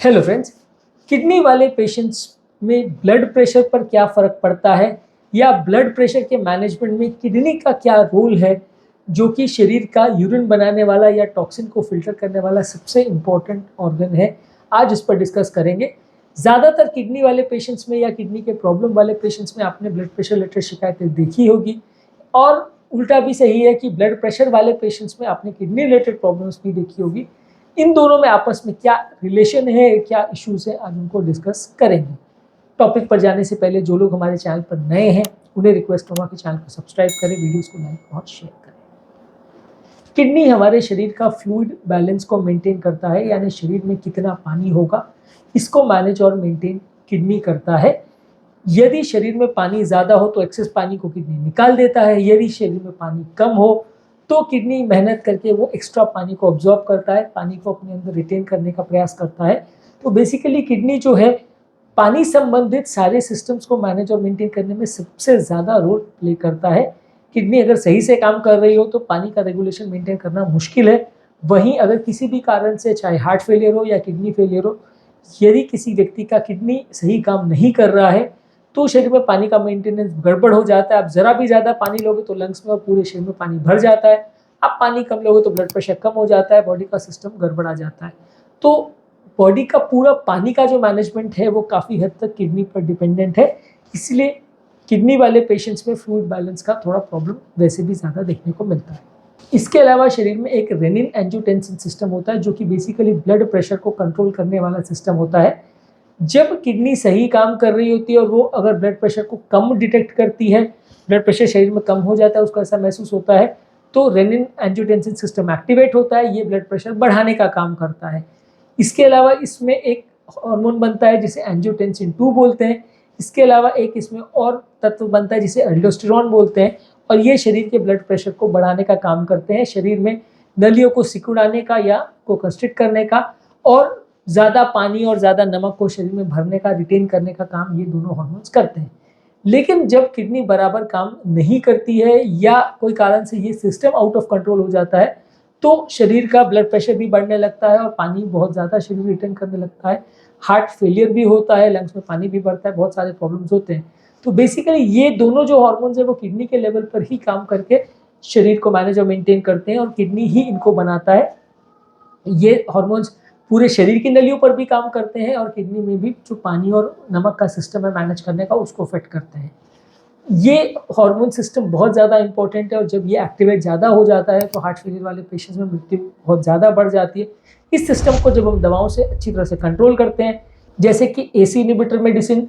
Hello friends, kidney वाले patients में blood pressure पर क्या फ़र्क पड़ता है या ब्लड प्रेशर के मैनेजमेंट में किडनी का क्या रोल है, जो कि शरीर का यूरिन बनाने वाला या टॉक्सिन को फिल्टर करने वाला सबसे इम्पोर्टेंट ऑर्गन है। आज इस पर डिस्कस करेंगे। ज़्यादातर किडनी वाले पेशेंट्स में या किडनी के प्रॉब्लम वाले पेशेंट्स में आपने ब्लड प्रेशर रिलेटेड शिकायतें देखी होगी, और उल्टा भी सही है कि ब्लड प्रेशर वाले पेशेंट्स में आपने किडनी रिलेटेड प्रॉब्लम्स भी देखी होगी। इन दोनों में आपस में क्या रिलेशन है, क्या इश्यूज है, आज उनको डिस्कस करेंगे। टॉपिक पर जाने से पहले जो लोग हमारे चैनल पर नए हैं उन्हें रिक्वेस्ट करूँगा कि चैनल को सब्सक्राइब करें, वीडियोस को लाइक और शेयर करें। किडनी हमारे शरीर का फ्लूइड बैलेंस को मेंटेन करता है, यानी शरीर में कितना पानी होगा इसको मैनेज और मेंटेन किडनी करता है। यदि शरीर में पानी ज़्यादा हो तो एक्सेस पानी को किडनी निकाल देता है, यदि शरीर में पानी कम हो तो किडनी मेहनत करके वो एक्स्ट्रा पानी को ऑब्जॉर्ब करता है, पानी को अपने अंदर रिटेन करने का प्रयास करता है। तो बेसिकली किडनी जो है पानी संबंधित सारे सिस्टम्स को मैनेज और मेंटेन करने में सबसे ज़्यादा रोल प्ले करता है। किडनी अगर सही से काम कर रही हो तो पानी का रेगुलेशन मेंटेन करना मुश्किल है। वहीं अगर किसी भी कारण से, चाहे हार्ट फेलियर हो या किडनी फेलियर हो, यदि किसी व्यक्ति का किडनी सही काम नहीं कर रहा है तो शरीर में पानी का मेंटेनेंस गड़बड़ हो जाता है। आप जरा भी ज़्यादा पानी लोगे तो लंग्स में और पूरे शरीर में पानी भर जाता है। आप पानी कम लोगे तो ब्लड प्रेशर कम हो जाता है, बॉडी का सिस्टम गड़बड़ा जाता है। तो बॉडी का पूरा पानी का जो मैनेजमेंट है वो काफ़ी हद तक किडनी पर डिपेंडेंट है। इसलिए किडनी वाले पेशेंट्स में फ्लूइड बैलेंस का थोड़ा प्रॉब्लम वैसे भी ज़्यादा देखने को मिलता है। इसके अलावा शरीर में एक रेनिन एंजियोटेंसिन सिस्टम होता है, जो कि बेसिकली ब्लड प्रेशर को कंट्रोल करने वाला सिस्टम होता है। जब किडनी सही काम कर रही होती है और वो अगर ब्लड प्रेशर को कम डिटेक्ट करती है, ब्लड प्रेशर शरीर में कम हो जाता है, उसको ऐसा महसूस होता है, तो रेनिन एंजियोटेंसिन सिस्टम एक्टिवेट होता है। ये ब्लड प्रेशर बढ़ाने का काम करता है। इसके अलावा इसमें एक हार्मोन बनता है जिसे एंजियोटेंसिन 2 बोलते हैं। इसके अलावा एक इसमें और तत्व बनता है जिसे एल्डोस्टेरॉन बोलते हैं, और ये शरीर के ब्लड प्रेशर को बढ़ाने का काम करते हैं, शरीर में नलियों को सिकुड़ाने का या को कंस्ट्रिक्ट करने का, और ज़्यादा पानी और ज़्यादा नमक को शरीर में भरने का, रिटेन करने का काम ये दोनों हार्मोन्स करते हैं। लेकिन जब किडनी बराबर काम नहीं करती है या कोई कारण से ये सिस्टम आउट ऑफ कंट्रोल हो जाता है तो शरीर का ब्लड प्रेशर भी बढ़ने लगता है और पानी बहुत ज़्यादा शरीर रिटेन करने लगता है। हार्ट फेलियर भी होता है, लंग्स में पानी भी बढ़ता है, बहुत सारे प्रॉब्लम्स होते हैं। तो बेसिकली ये दोनों जो हार्मोन्स है वो किडनी के लेवल पर ही काम करके शरीर को मैनेज और मेंटेन करते हैं, और किडनी ही इनको बनाता है। ये हार्मोन्स पूरे शरीर की नलियों पर भी काम करते हैं और किडनी में भी जो पानी और नमक का सिस्टम है मैनेज करने का, उसको फिट करते हैं। ये हार्मोन सिस्टम बहुत ज़्यादा इंपॉर्टेंट है, और जब ये एक्टिवेट ज़्यादा हो जाता है तो हार्ट फेलियर वाले पेशेंट्स में मृत्यु बहुत ज़्यादा बढ़ जाती है। इस सिस्टम को जब हम दवाओं से अच्छी तरह से कंट्रोल करते हैं, जैसे कि AC inhibitor medicine,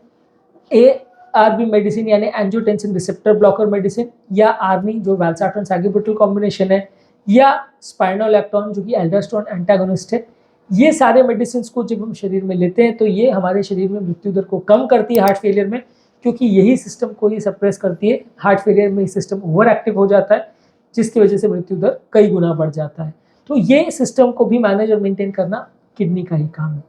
ARB medicine यानी एंजियोटेंसिन रिसेप्टर ब्लॉकर मेडिसिन, या आर्नी जो वैल्सर्टन सैगब्रिटल कॉम्बिनेशन है, या स्पाइनोलैक्टोन जो कि एल्डोस्टेरोन एंटागोनिस्ट है, ये सारे मेडिसिन को जब हम शरीर में लेते हैं तो ये हमारे शरीर में मृत्यु दर को कम करती है हार्ट फेलियर में, क्योंकि यही सिस्टम को ये सप्रेस करती है। हार्ट फेलियर में ये सिस्टम ओवर एक्टिव हो जाता है, जिसकी वजह से मृत्यु दर कई गुना बढ़ जाता है। तो ये सिस्टम को भी मैनेज और मेंटेन करना किडनी का ही काम है।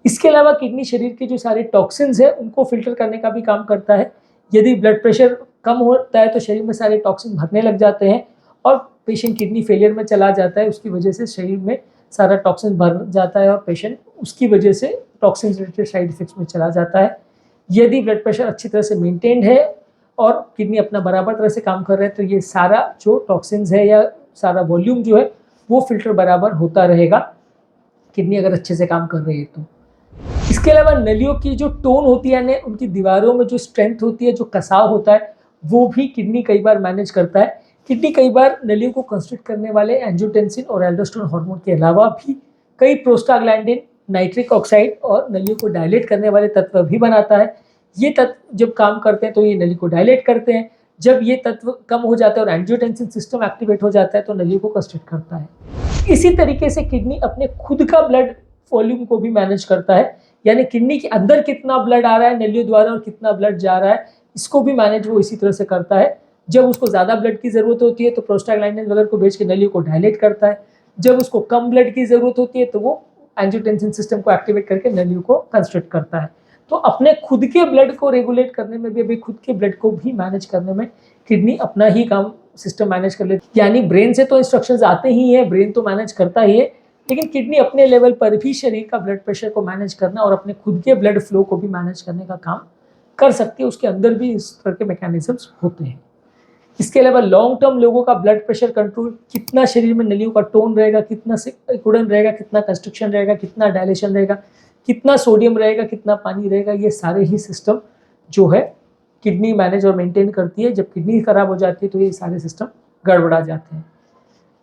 इसके अलावा किडनी शरीर के जो सारे टॉक्सिन्स है उनको फिल्टर करने का भी काम करता है। यदि ब्लड प्रेशर कम होता है तो शरीर में सारे टॉक्सिन भरने लग जाते हैं और पेशेंट किडनी फेलियर में चला जाता है। उसकी वजह से शरीर में सारा टॉक्सिन भर जाता है और पेशेंट उसकी वजह से टॉक्सिन रिलेटेड साइड इफेक्ट्स में चला जाता है। यदि ब्लड प्रेशर अच्छी तरह से मेंटेन्ड है और किडनी अपना बराबर तरह से काम कर रहे हैं तो ये सारा जो टॉक्सिन्स है या सारा वॉल्यूम जो है वो फिल्टर बराबर होता रहेगा, किडनी अगर अच्छे से काम कर रही है तो। इसके अलावा नलियों की जो टोन होती है, यानी उनकी दीवारों में जो स्ट्रेंथ होती है, जो कसाव होता है, वो भी किडनी कई बार मैनेज करता है। किडनी कई बार नलियों को कंस्ट्रिक्ट करने वाले एंजियोटेंसिन और एल्डोस्टेरोन हार्मोन के अलावा भी कई प्रोस्टाग्लैंडिन, नाइट्रिक ऑक्साइड और नलियों को डायलेट करने वाले तत्व भी बनाता है। ये तत्व जब काम करते हैं तो ये नली को डायलेट करते हैं। जब ये तत्व कम हो जाता है और एंजियोटेंसिन सिस्टम एक्टिवेट हो जाता है तो नलियों को कंस्ट्रिक्ट करता है। इसी तरीके से किडनी अपने खुद का ब्लड वॉल्यूम को भी मैनेज करता है, यानी किडनी के अंदर कितना ब्लड आ रहा है नलियों द्वारा और कितना ब्लड जा रहा है, इसको भी मैनेज वो इसी तरह से करता है। जब उसको ज़्यादा ब्लड की ज़रूरत होती है तो प्रोस्टाग्लैंडिन वगैरह को भेज के नलियों को डायलेट करता है। जब उसको कम ब्लड की ज़रूरत होती है तो वो एंजियोटेंसिन सिस्टम को एक्टिवेट करके नलियों को कंस्ट्रिक्ट करता है। तो अपने खुद के ब्लड को रेगुलेट करने में भी, अभी खुद के ब्लड को भी मैनेज करने में किडनी अपना ही काम सिस्टम मैनेज कर लेती है। यानी ब्रेन से तो इंस्ट्रक्शंस आते ही हैं, ब्रेन तो मैनेज करता ही है, लेकिन किडनी अपने लेवल पर भी शरीर का ब्लड प्रेशर को मैनेज करना और अपने खुद के ब्लड फ्लो को भी मैनेज करने का काम कर सकती है। उसके अंदर भी इस तरह के मैकेनिज्म्स होते हैं। इसके अलावा लॉन्ग टर्म लोगों का ब्लड प्रेशर कंट्रोल, कितना शरीर में नलियों का टोन रहेगा, कितना सिकुड़न रहेगा, कितना कंस्ट्रक्शन रहेगा, कितना डायलेशन रहेगा, कितना सोडियम रहेगा, कितना पानी रहेगा, ये सारे ही सिस्टम जो है किडनी मैनेज और मेंटेन करती है। जब किडनी खराब हो जाती है तो ये सारे सिस्टम गड़बड़ा जाते हैं।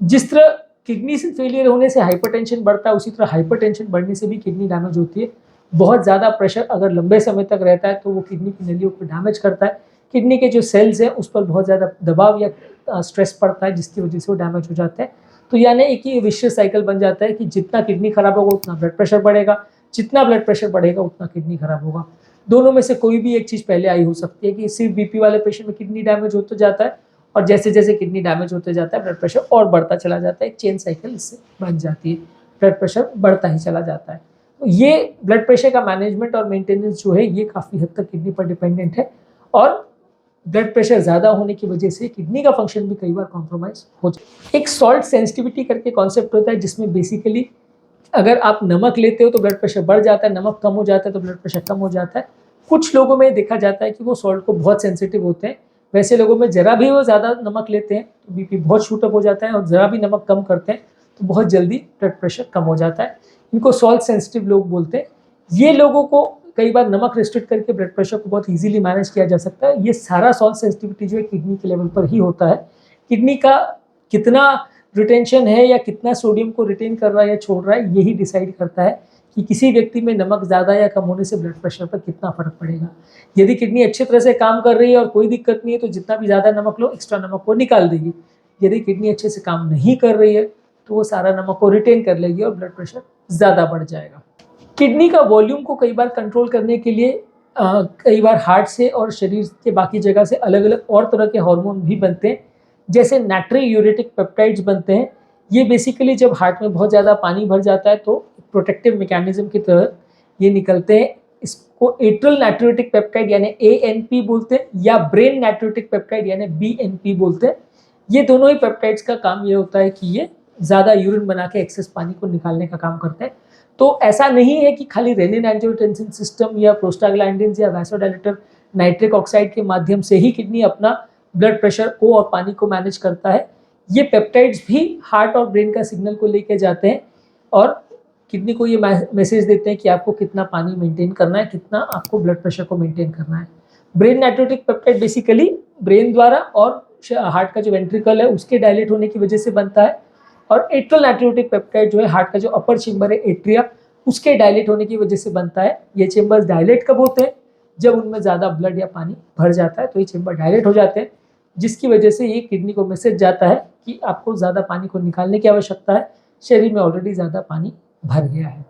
जिस तरह किडनी से फेलियर होने से हाइपरटेंशन बढ़ता है, उसी तरह हाइपरटेंशन बढ़ने से भी किडनी डैमेज होती है। बहुत ज़्यादा प्रेशर अगर लंबे समय तक रहता है तो वो किडनी की नलियों को डैमेज करता है। किडनी के जो सेल्स हैं उस पर बहुत ज़्यादा दबाव या स्ट्रेस पड़ता है, जिसकी वजह से वो डैमेज हो जाता है। तो यानी एक ही विशियस साइकिल बन जाता है कि जितना किडनी खराब होगा उतना ब्लड प्रेशर बढ़ेगा, जितना ब्लड प्रेशर बढ़ेगा उतना किडनी खराब होगा। दोनों में से कोई भी एक चीज़ पहले आई हो सकती है कि सिर्फ बीपी वाले पेशेंट में किडनी डैमेज होता जाता है और जैसे जैसे किडनी डैमेज होते जाता है ब्लड प्रेशर और बढ़ता चला जाता है। एक चेन साइकिल इससे बन जाती है, ब्लड प्रेशर बढ़ता ही चला जाता है। तो ये ब्लड प्रेशर का मैनेजमेंट और मेंटेनेंस जो है ये काफ़ी हद तक किडनी पर डिपेंडेंट है और ब्लड प्रेशर ज़्यादा होने की वजह से किडनी का फंक्शन भी कई बार कॉम्प्रोमाइज़ हो जाता है। एक सॉल्ट सेंसिटिविटी करके कॉन्सेप्ट होता है, जिसमें बेसिकली अगर आप नमक लेते हो तो ब्लड प्रेशर बढ़ जाता है, नमक कम हो जाता है तो ब्लड प्रेशर कम हो जाता है। कुछ लोगों में देखा जाता है कि वो सॉल्ट को बहुत सेंसिटिव होते हैं। वैसे लोगों में ज़रा भी वो ज़्यादा नमक लेते हैं तो बीपी बहुत शूट अप हो जाता है और ज़रा भी नमक कम करते हैं तो बहुत जल्दी ब्लड प्रेशर कम हो जाता है। इनको सॉल्ट सेंसिटिव लोग बोलते हैं। ये लोगों को कई बार नमक रिस्ट्रिक्ट करके ब्लड प्रेशर को बहुत इजीली मैनेज किया जा सकता है। ये सारा सॉल्ट सेंसिटिविटी जो है किडनी के लेवल पर ही होता है। किडनी का कितना रिटेंशन है या कितना सोडियम को रिटेन कर रहा है या छोड़ रहा है, यही डिसाइड करता है कि किसी व्यक्ति में नमक ज़्यादा या कम होने से ब्लड प्रेशर पर कितना फ़र्क पड़ेगा। यदि किडनी अच्छी तरह से काम कर रही है और कोई दिक्कत नहीं है तो जितना भी ज़्यादा नमक लो एक्स्ट्रा नमक को निकाल देगी। यदि किडनी अच्छे से काम नहीं कर रही है तो वो सारा नमक को रिटेन कर लेगी और ब्लड प्रेशर ज़्यादा बढ़ जाएगा। किडनी का वॉल्यूम को कई बार कंट्रोल करने के लिए कई बार हार्ट से और शरीर के बाकी जगह से अलग अलग और तरह के हार्मोन भी बनते हैं, जैसे नाट्रियूरेटिक पेप्टाइड्स बनते हैं। ये बेसिकली जब हार्ट में बहुत ज़्यादा पानी भर जाता है तो प्रोटेक्टिव मैकेनिज्म की तरह ये निकलते हैं। इसको एट्रल नाट्रियूरेटिक पेप्टाइड यानी ANP बोलते हैं या ब्रेन नाट्रियूरेटिक पेप्टाइड यानी BNP बोलते हैं। ये दोनों ही पेप्टाइड्स का काम ये होता है कि ये ज़्यादा यूरिन बना के एक्सेस पानी को निकालने का काम करते हैं। तो ऐसा नहीं है कि खाली रेनिन एंजियोटेंसिन सिस्टम या प्रोस्टाग्लैंडिन्स या वैसोडाइलेटर नाइट्रिक ऑक्साइड के माध्यम से ही किडनी अपना ब्लड प्रेशर को और पानी को मैनेज करता है। ये पेप्टाइड्स भी हार्ट और ब्रेन का सिग्नल को लेके जाते हैं और किडनी को ये मैसेज देते हैं कि आपको कितना पानी मेंटेन करना है, कितना आपको ब्लड प्रेशर को मेंटेन करना है। ब्रेन नाइट्रोटिक पेप्टाइड बेसिकली ब्रेन द्वारा और हार्ट का जो वेंट्रिकल है उसके डायलेट होने की वजह से बनता है और एट्रल नाइट्रोटिक पेप्टाइड जो है हार्ट का जो अपर चेम्बर है एट्रिया, उसके डायलेट होने की वजह से बनता है। ये चेम्बर्स डायलेट कब होते हैं? जब उनमें ज़्यादा ब्लड या पानी भर जाता है तो ये चेम्बर डायलेट हो जाते हैं, जिसकी वजह से ये किडनी को मैसेज जाता है कि आपको ज़्यादा पानी को निकालने की आवश्यकता है, शरीर में ऑलरेडी ज़्यादा पानी भर गया है।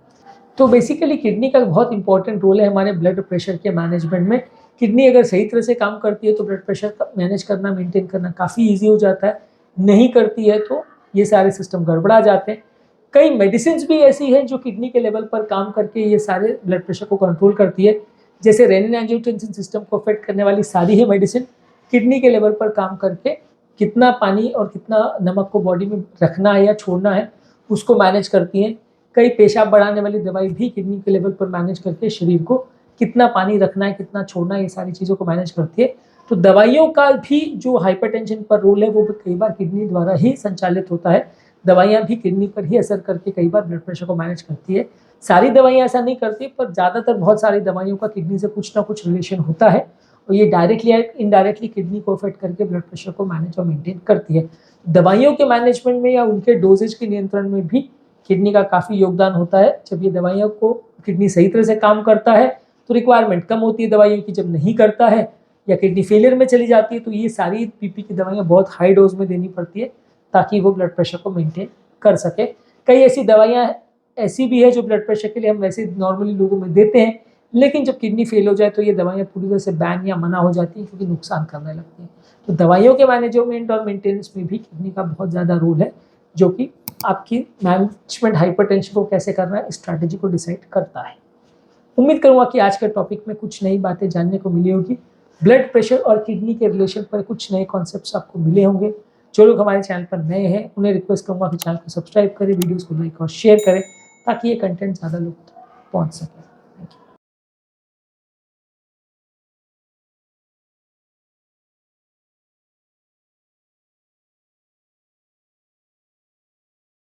तो बेसिकली किडनी का बहुत इंपॉर्टेंट रोल है हमारे ब्लड प्रेशर के मैनेजमेंट में। किडनी अगर सही तरह से काम करती है तो ब्लड प्रेशर मैनेज करना, मेंटेन करना काफ़ी ईजी हो जाता है। नहीं करती है तो ये सारे सिस्टम गड़बड़ा जाते हैं। कई मेडिसिन भी ऐसी हैं जो किडनी के लेवल पर काम करके ये सारे ब्लड प्रेशर को कंट्रोल करती है। जैसे रेनिन एंजियोटेंसिन सिस्टम को अफेक्ट करने वाली सारी ही मेडिसिन किडनी के लेवल पर काम करके कितना पानी और कितना नमक को बॉडी में रखना है या छोड़ना है उसको मैनेज करती हैं। कई पेशाब बढ़ाने वाली दवाई भी किडनी के लेवल पर मैनेज करके शरीर को कितना पानी रखना है, कितना छोड़ना है, ये सारी चीज़ों को मैनेज करती है। तो दवाइयों का भी जो हाइपरटेंशन पर रोल है वो कई बार किडनी द्वारा ही संचालित होता है। दवाइयाँ भी किडनी पर ही असर करके कई बार ब्लड प्रेशर को मैनेज करती है। सारी दवाइयाँ ऐसा नहीं करती, पर ज़्यादातर बहुत सारी दवाइयों का किडनी से कुछ ना कुछ रिलेशन होता है और ये डायरेक्टली या इनडायरेक्टली किडनी को अफेक्ट करके ब्लड प्रेशर को मैनेज और मेंटेन करती है। दवाइयों के मैनेजमेंट में या उनके डोजेज के नियंत्रण में भी किडनी का काफ़ी योगदान होता है। जब ये दवाइयों को किडनी सही तरह से काम करता है तो रिक्वायरमेंट कम होती है दवाइयों की। जब नहीं करता है या किडनी फेलियर में चली जाती है तो ये सारी पीपी की दवाइयाँ बहुत हाई डोज में देनी पड़ती है ताकि वो ब्लड प्रेशर को मेंटेन कर सके। कई ऐसी दवाइयाँ ऐसी भी है जो ब्लड प्रेशर के लिए हम वैसे नॉर्मली लोगों में देते हैं, लेकिन जब किडनी फेल हो जाए तो ये दवाइयाँ पूरी तरह से बैन या मना हो जाती हैं क्योंकि नुकसान करने लगती हैं। तो दवाइयों के मैनेजमेंट और मेंटेनेंस में भी किडनी का बहुत ज़्यादा रोल है, जो कि आपकी मैनेजमेंट हाइपरटेंशन को कैसे करना है स्ट्रैटेजी को डिसाइड करता है। उम्मीद करूँगा कि आज के टॉपिक में कुछ नई बातें जानने को मिली होगी। ब्लड प्रेशर और किडनी के रिलेशन पर कुछ नए कॉन्सेप्ट्स आपको मिले होंगे। जो लोग हमारे चैनल पर नए हैं उन्हें रिक्वेस्ट करूँगा कि चैनल को सब्सक्राइब करें, वीडियोज़ को लाइक और शेयर करें ताकि ये कंटेंट ज़्यादा लोग तक पहुँच सके। Thank you.